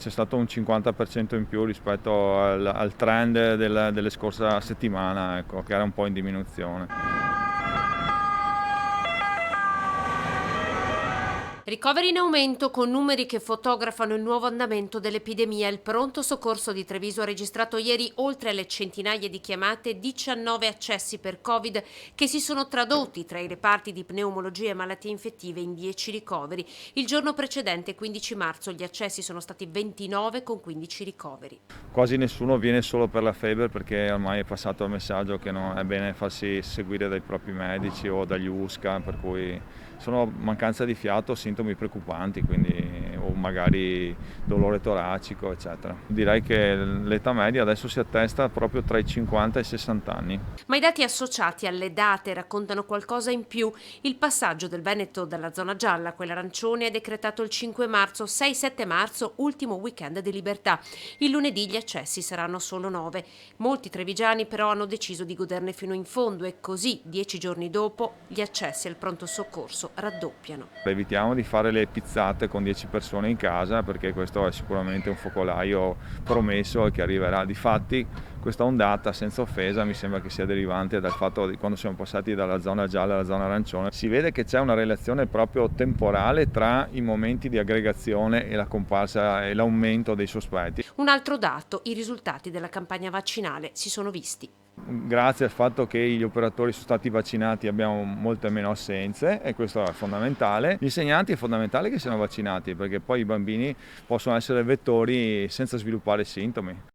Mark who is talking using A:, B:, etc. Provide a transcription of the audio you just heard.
A: c'è stato un 50% in più rispetto al trend delle scorsa settimana, ecco, che era un po' in diminuzione.
B: Ricoveri in aumento con numeri che fotografano il nuovo andamento dell'epidemia. Il pronto soccorso di Treviso ha registrato ieri, oltre alle centinaia di chiamate, 19 accessi per Covid che si sono tradotti tra i reparti di pneumologia e malattie infettive in 10 ricoveri. Il giorno precedente, 15 marzo, gli accessi sono stati 29 con 15 ricoveri.
A: Quasi nessuno viene solo per la febbre, perché ormai è passato il messaggio che non è bene farsi seguire dai propri medici o dagli USCA, per cui sono mancanza di fiato, sintomi preoccupanti, quindi, o magari dolore toracico, eccetera. Direi che l'età media adesso si attesta proprio tra i 50 e i 60 anni.
B: Ma i dati associati alle date raccontano qualcosa in più. Il passaggio del Veneto dalla zona gialla a quella arancione è decretato il 5 marzo, 6-7 marzo, ultimo weekend di libertà. Il lunedì gli accessi saranno solo 9. Molti trevigiani però hanno deciso di goderne fino in fondo e così, 10 giorni dopo, gli accessi al pronto soccorso raddoppiano.
A: Evitiamo di fare le pizzate con 10 persone in casa, perché questo è sicuramente un focolaio promesso e che arriverà. Difatti questa ondata, senza offesa, mi sembra che sia derivante dal fatto di quando siamo passati dalla zona gialla alla zona arancione. Si vede che c'è una relazione proprio temporale tra i momenti di aggregazione e la comparsa e l'aumento dei sospetti.
B: Un altro dato, i risultati della campagna vaccinale si sono visti.
A: Grazie al fatto che gli operatori sono stati vaccinati abbiamo molte meno assenze e questo è fondamentale. Gli insegnanti è fondamentale che siano vaccinati, perché poi i bambini possono essere vettori senza sviluppare sintomi.